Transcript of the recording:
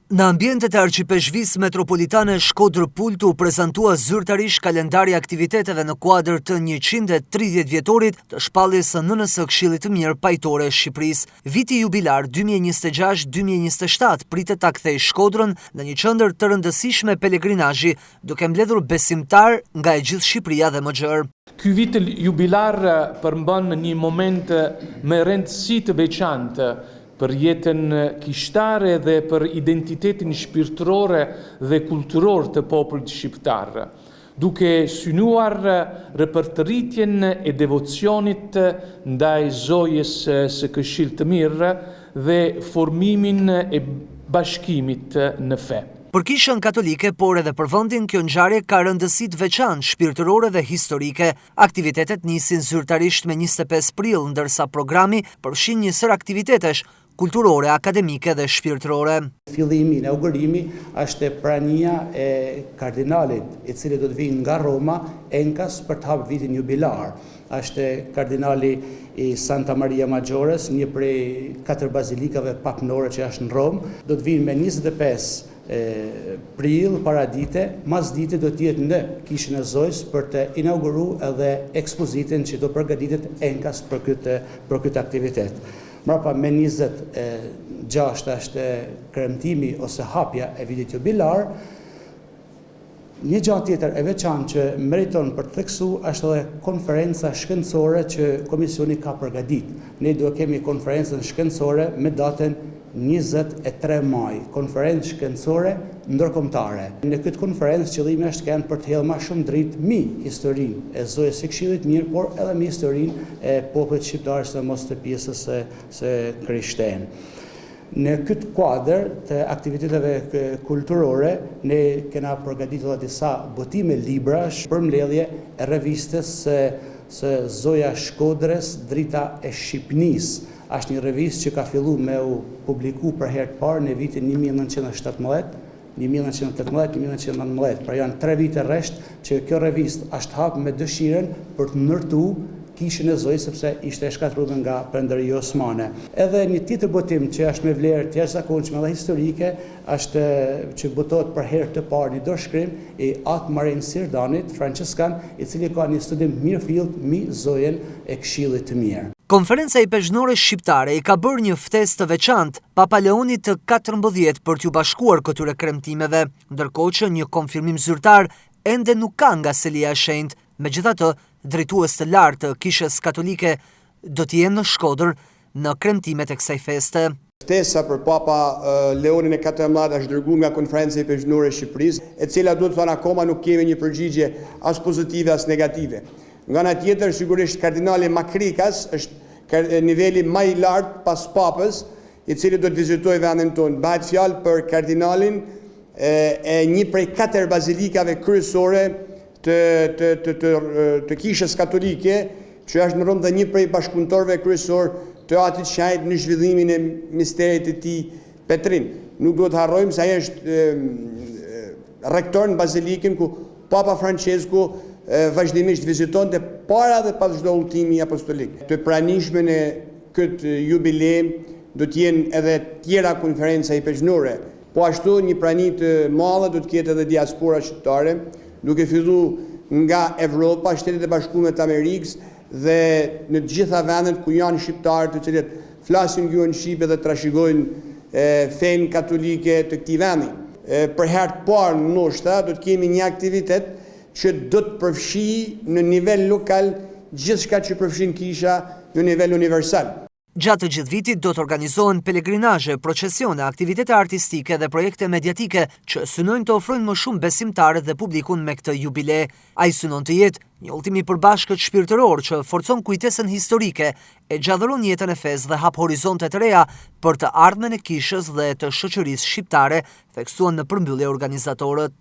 Në ambientet e Arqipeshqisë Metropolitane Shkodër-Pult u prezantua zyrtarisht kalendari aktiviteteve në kuadër të 130 vjetorit të shpalljes së nënës së Këshillit të Mirë Pajtore Shqipërisë. Viti jubilar 2026-2027 pritet ta kthejë Shkodrën në një qendër të rëndësishme pelegrinazhi, duke mbledhur besimtar nga e gjithë Shqipëria dhe më gjerë. Ky vit jubilar përmban një moment me rëndësi të veçantë për jetën kishtare dhe për identitetin shpirtërore dhe kulturor të popullit shqiptar, duke synuar rëpërtëritjen e devocionit ndaj Zojës së Këshillit të Mirë dhe formimin e bashkimit në fe. Për Kishën Katolike, por edhe për vendin, kjo ngjarje ka rëndësi të veçantë shpirtërore dhe historike. Aktivitetet nisin zyrtarisht me 25 prill, ndërsa programi përfshin një sër aktivitetesh kulturore, akademike dhe shpirtërore. Fillimi, inaugurimi është prania e kardinalit, i cili do të vijë nga Roma, enkas për të hapur vitin jubilar. Është kardinali i Santa Maria Maggiores, një prej 4 bazilikave papnore që është në Rom. Do të vinë me 25 prill para dite, mas dite do t'jetë në Kishën e Zojës për të inauguru edhe ekspozitën që do përgatitet enkas për këtë aktivitet. Mrapa me 26 është kremtimi ose hapja e vitit jubilar. Një gjatë tjetër e veçantë që meriton për të theksu është edhe konferenca shkencore që komisioni ka përgatit. Ne do kemi konferencën shkencore me datën 23 maj, konferencë shkencore ndërkombëtare. Në këtë konferencë qëllimi është kanë për të hedhur më shumë dritë mbi historinë e Zojës së Këshillit të Mirë, por edhe mbi historinë e popullit shqiptar, sidomos të pjesës së krishterë. Në këtë kuadër të aktiviteteve kulturore, ne kena përgatitur disa botime librash për mbledhje e revistës së Zoja Shkodrës, Drita e Shqipnisë. Është një revistë që ka filluar me u publiku për herë të parë në vitin 1917, 1918, pra janë 3 vite rresht që kjo revistë është hapur me dëshirën për të ndërtuar Kishën e Zojës, sepse ishte e shkatruar nga Perënderia Osmane. Edhe një tjetër botim që është me vlerë të jashtëzakonshme dhe historike është që botohet për herë të parë një dorëshkrim i Atë Marin Sirdanit, franceskan, i cili ka një studim mirëfillt mbi Zojën e Këshillit të Mirë. Konferenca i Pezhnore Shqiptare i ka bërë një ftesë të veçantë Papa Leoni të 14 për t'u bashkuar këtyre kremtimeve, ndërkohë që një konfirmim zyrtar ende nuk ka nga Selia e Shenjtë. Megjithatë, drejtues të lartë të Kishës Katolike do të jenë në Shkodër në kremtimet e kësaj feste. Ftesa për Papa Leonin e 14 është dërguar nga Konferenca e Pezhnore e Shqipërisë, e cila duhet të thonë akoma nuk kemi një përgjigje as pozitive as negative. Nga ana tjetër, sigurisht kardinali Makrikas është niveli më i lartë pas papës, i cili do të vizitojë vendin tonë. Bëhet fjalë për kardinalin e një prej 4 bazilikave kryesore të Kishës Katolike, që është në Rom dhe një prej bashkëpunëtorëve kryesor të atit shajt në zhvillimin e misterit të tij Petrin. Nuk do të harrojmë se ai është rektor në bazilikën ku Papa Francesku vazhdimisht vizitonte para dhe pas çdo udhëtimi apostolik. Të pranishme në këtë jubilem do të jenë edhe tjera konferenca i pezhnore, po ashtu një prani të madhe do të ketë edhe diaspora shqiptare, duke filluar nga Evropa, Shtetet e Bashkuara të Amerikës dhe në të gjitha vendet ku janë shqiptarë të cilët flasin gjuhën shqipe dhe trashëgojnë fenë katolike të këtij vendi. Për herë të parë ndoshta do të kemi një aktivitet që do të përfshijë në nivel lokal gjithçka që përfshin Kisha në nivel universal. Gjatë të gjithë vitit do të organizohen pelegrinazhe, procesione, aktivitete artistike dhe projekte mediatike që synojnë të ofrojnë më shumë besimtarët dhe publikun me këtë jubile. Ai synon të jetë një udhëtim i përbashkët shpirtëror që forcon kujtesën historike, e gjallëron jetën e fesë dhe hap horizonte të reja për të ardhmen e Kishës dhe të shoqërisë shqiptare, theksuan në përmbyllje organizatorët.